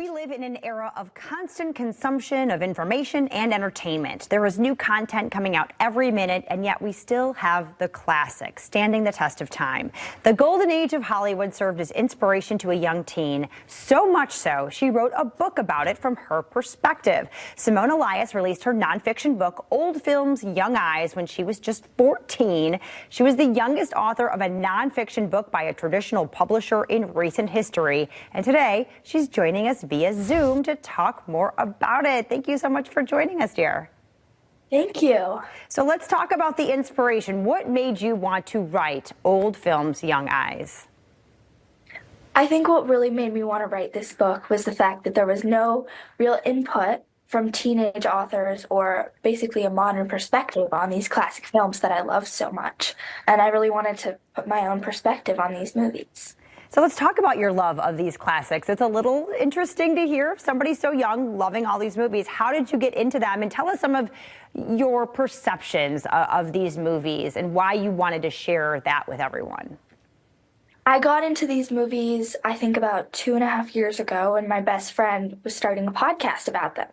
We live in an era of constant consumption of information and entertainment. There is new content coming out every minute, and yet we still have the classics standing the test of time. The golden age of Hollywood served as inspiration to a young teen, so much so she wrote a book about it from her perspective. Simone Elias released her nonfiction book, Old Films, Young Eyes, when she was just 14. She was the youngest author of a nonfiction book by a traditional publisher in recent history, and today she's joining us via Zoom to talk more about it. Thank you so much for joining us, dear. Thank you. So let's talk about the inspiration. What made you want to write Old Films, Young Eyes? I think what really made me want to write this book was the fact that there was no real input from teenage authors or basically a modern perspective on these classic films that I love so much. And I really wanted to put my own perspective on these movies. So let's talk about your love of these classics. It's a little interesting to hear somebody so young loving all these movies. How did you get into them? And tell us some of your perceptions of these movies and why you wanted to share that with everyone. I got into these movies, I think about 2.5 years ago, and my best friend was starting a podcast about them.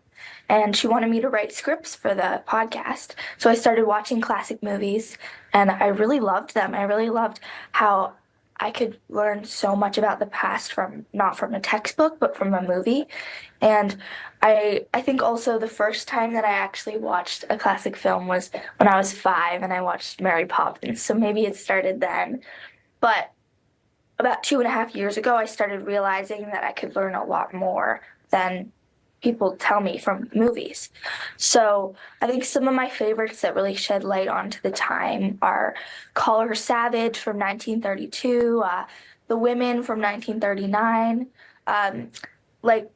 And she wanted me to write scripts for the podcast. So I started watching classic movies, and I really loved them. I really loved how I could learn so much about the past from not from a textbook, but from a movie. And I think also the first time that I actually watched a classic film was when I was 5 and I watched Mary Poppins. So maybe it started then. But about 2.5 years ago, I started realizing that I could learn a lot more than people tell me from movies. So I think some of my favorites that really shed light onto the time are Call Her Savage from 1932, The Women from 1939, like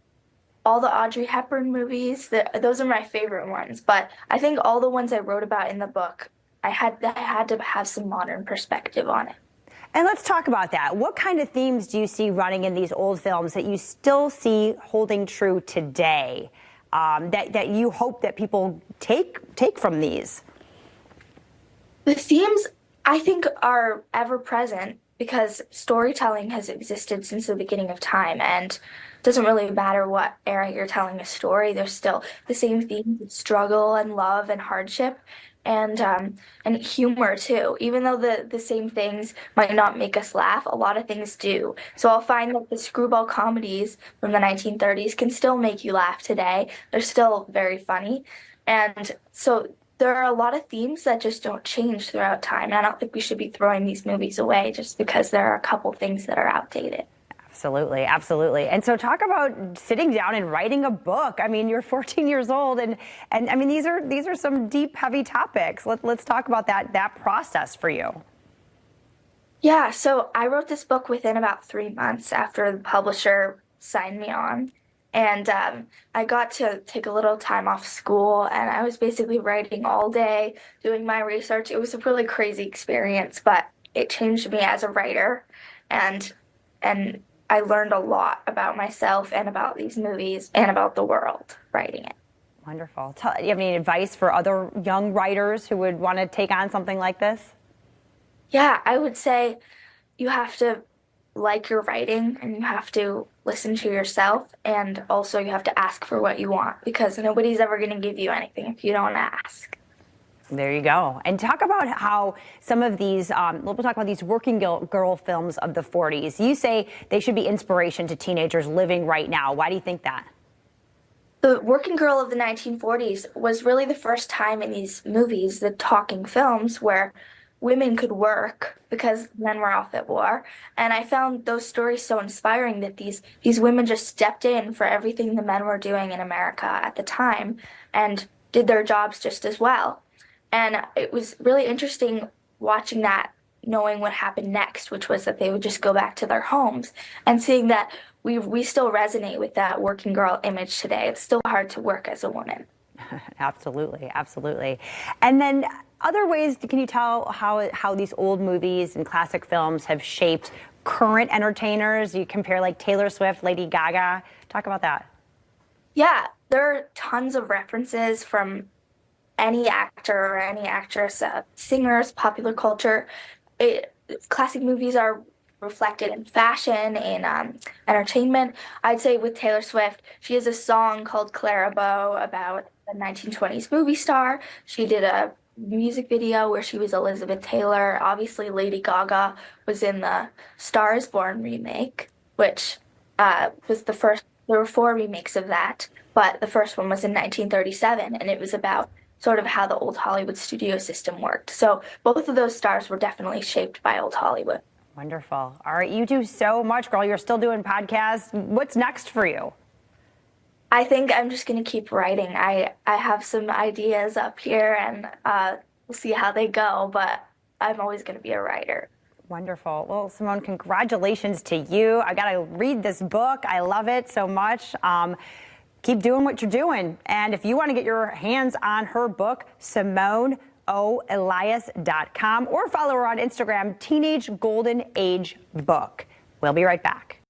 all the Audrey Hepburn movies. Those are my favorite ones. But I think all the ones I wrote about in the book, I had to have some modern perspective on it. And let's talk about that. What kind of themes do you see running in these old films that you still see holding true today, that you hope that people take from these? The themes, I think, are ever present because storytelling has existed since the beginning of time, and it doesn't really matter what era you're telling a story. There's still the same themes: struggle and love and hardship. And humor too. Even though the same things might not make us laugh, a lot of things do. So I'll find that the screwball comedies from the 1930s can still make you laugh today. They're still very funny. And so there are a lot of themes that just don't change throughout time. And I don't think we should be throwing these movies away just because there are a couple things that are outdated. Absolutely, absolutely. And so talk about sitting down and writing a book. I mean, you're 14 years old, and I mean, these are some deep, heavy topics. Let's talk about that process for you. Yeah, so I wrote this book within about 3 months after the publisher signed me on. And I got to take a little time off school, and I was basically writing all day, doing my research. It was a really crazy experience, but it changed me as a writer, and I learned a lot about myself and about these movies and about the world writing it. Wonderful. Do you have any advice for other young writers who would want to take on something like this? Yeah, I would say you have to like your writing and you have to listen to yourself, and also you have to ask for what you want because nobody's ever going to give you anything if you don't ask. There you go. And talk about how some of these, we'll talk about these working girl films of the 40s. You say they should be inspiration to teenagers living right now. Why do you think that? The Working Girl of the 1940s was really the first time in these movies, the talking films, where women could work because men were off at war. And I found those stories so inspiring that these women just stepped in for everything the men were doing in America at the time and did their jobs just as well. And it was really interesting watching that, knowing what happened next, which was that they would just go back to their homes, and seeing that we still resonate with that working girl image today. It's still hard to work as a woman. Absolutely, absolutely. And then other ways, can you tell how these old movies and classic films have shaped current entertainers? You compare like Taylor Swift, Lady Gaga. Talk about that. Yeah, there are tons of references from any actor or any actress, singers, popular culture. Classic movies are reflected in fashion and entertainment. I'd say with Taylor Swift, she has a song called Clara Bow about a 1920s movie star. She did a music video where she was Elizabeth Taylor. Obviously, Lady Gaga was in the Star is Born remake, which was the first. There were four remakes of that, but the first one was in 1937, and it was about sort of how the old Hollywood studio system worked. So both of those stars were definitely shaped by old Hollywood. Wonderful. All right, you do so much, girl. You're still doing podcasts. What's next for you? I think I'm just going to keep writing. I have some ideas up here, and we'll see how they go, but I'm always going to be a writer. Wonderful. Well, Simone, congratulations to you. I got to read this book. I love it so much. Keep doing what you're doing. And if you want to get your hands on her book, SimoneOElias.com, or follow her on Instagram, Teenage Golden Age Book. We'll be right back.